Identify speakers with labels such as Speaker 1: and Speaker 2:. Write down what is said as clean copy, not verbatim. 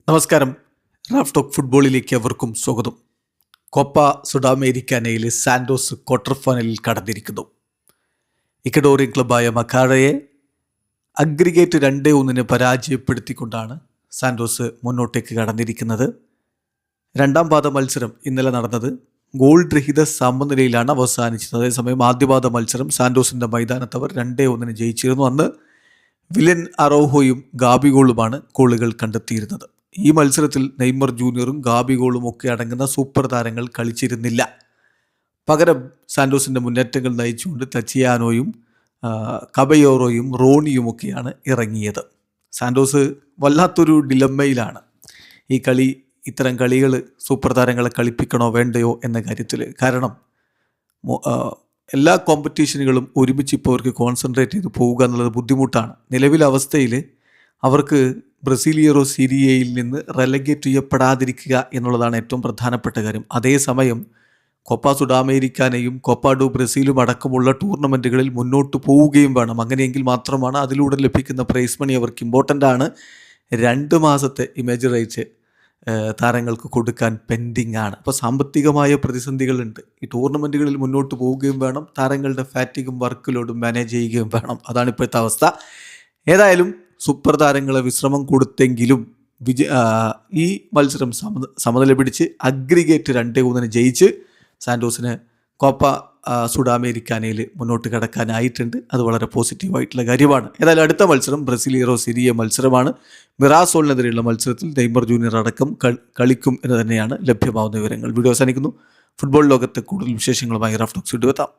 Speaker 1: നമസ്കാരം. Raf talk ഫുട്ബോളിലേക്ക് അവർക്കും സ്വാഗതം. കോപ്പ സുഡാമേരിക്കാനയിലെ സാന്റോസ് ക്വാർട്ടർ ഫൈനലിൽ കടന്നിരിക്കുന്നു. ഇക്കഡോറിയൻ ക്ലബായ മക്കാഡയെ അഗ്രിഗേറ്റ് 2-1 പരാജയപ്പെടുത്തിക്കൊണ്ടാണ് സാന്റോസ് മുന്നോട്ടേക്ക് കടന്നിരിക്കുന്നത്. രണ്ടാം പാദ മത്സരം ഇന്നലെ നടന്നത് ഗോൾ രഹിത സമനിലയിലാണ് അവസാനിച്ചത്. അതേസമയം ആദ്യപാദ മത്സരം സാന്റോസിൻ്റെ മൈതാനത്ത് അവർ 2-1 ജയിച്ചിരുന്നു. അന്ന് വില്ലൻ അറോഹോയും ഗാബിഗോളുമാണ് ഗോളുകൾ കണ്ടെത്തിയിരുന്നത്. ഈ മത്സരത്തിൽ നെയ്മർ ജൂനിയറും ഗാബിഗോളും ഒക്കെ അടങ്ങുന്ന സൂപ്പർ താരങ്ങൾ കളിച്ചിരുന്നില്ല. പകരം സാന്റോസിൻ്റെ മുന്നേറ്റങ്ങൾ നയിച്ചുകൊണ്ട് തച്ചിയാനോയും കബയോറോയും റോണിയും ഒക്കെയാണ് ഇറങ്ങിയത്. സാന്റോസ് വല്ലാത്തൊരു ഡിലമ്മയിലാണ്. ഈ ഇത്തരം കളികൾ സൂപ്പർ താരങ്ങളെ കളിപ്പിക്കണോ വേണ്ടയോ എന്ന കാര്യത്തിൽ. കാരണം എല്ലാ കോമ്പറ്റീഷനുകളും ഒരുമിച്ച് ഇപ്പോൾ അവർക്ക് കോൺസെൻട്രേറ്റ് ചെയ്ത് പോവുക എന്നുള്ളത് ബുദ്ധിമുട്ടാണ്. നിലവിലെ അവസ്ഥയിൽ അവർക്ക് ബ്രസീലിയറോ സിരിയയിൽ നിന്ന് റെലഗേറ്റ് ചെയ്യപ്പെടാതിരിക്കുക എന്നുള്ളതാണ് ഏറ്റവും പ്രധാനപ്പെട്ട കാര്യം. അതേസമയം കോപ്പ സുഡാമേരിക്കാനയും കോപ്പ ഡു ബ്രസീലും അടക്കമുള്ള ടൂർണമെൻറ്റുകളിൽ മുന്നോട്ട് പോവുകയും വേണം. അങ്ങനെയെങ്കിൽ മാത്രമാണ് അതിലൂടെ ലഭിക്കുന്ന പ്രൈസ് മണി അവർക്ക് ഇമ്പോർട്ടൻ്റ് ആണ്. 2 മാസത്തെ ഇമേജ് റൈറ്റ്സ് താരങ്ങൾക്ക് കൊടുക്കാൻ പെൻഡിങ് ആണ്. അപ്പോൾ സാമ്പത്തികമായ പ്രതിസന്ധികളുണ്ട്. ഈ ടൂർണമെൻറ്റുകളിൽ മുന്നോട്ട് പോവുകയും വേണം. താരങ്ങളുടെ ഫാറ്റിഗും വർക്ക് ലോഡും മാനേജ് ചെയ്യുകയും വേണം. അതാണ് ഇപ്പോഴത്തെ അവസ്ഥ. ഏതായാലും സൂപ്പർ താരങ്ങളെ വിശ്രമം കൊടുത്തെങ്കിലും ഈ മത്സരം സമനില പിടിച്ച് അഗ്രിഗേറ്റ് 2-1 ജയിച്ച് സാന്റോസിന് കോപ്പ സുഡാമേരിക്കാനയിൽ മുന്നോട്ട് കടക്കാനായിട്ടുണ്ട്. അത് വളരെ പോസിറ്റീവായിട്ടുള്ള കാര്യമാണ്. ഏതായാലും അടുത്ത മത്സരം ബ്രസീലിയറോ സിരിയ മത്സരമാണ്. മിറാസോളിനെതിരെയുള്ള മത്സരത്തിൽ നെയ്മർ ജൂനിയർ അടക്കം കളിക്കും എന്ന് തന്നെയാണ് ലഭ്യമാവുന്ന വിവരങ്ങൾ. വീഡിയോ അവസാനിക്കുന്നു. ഫുട്ബോൾ ലോകത്തെ കൂടുതൽ വിശേഷങ്ങളുമായി റാഫ് ടോക്സ് എത്താം.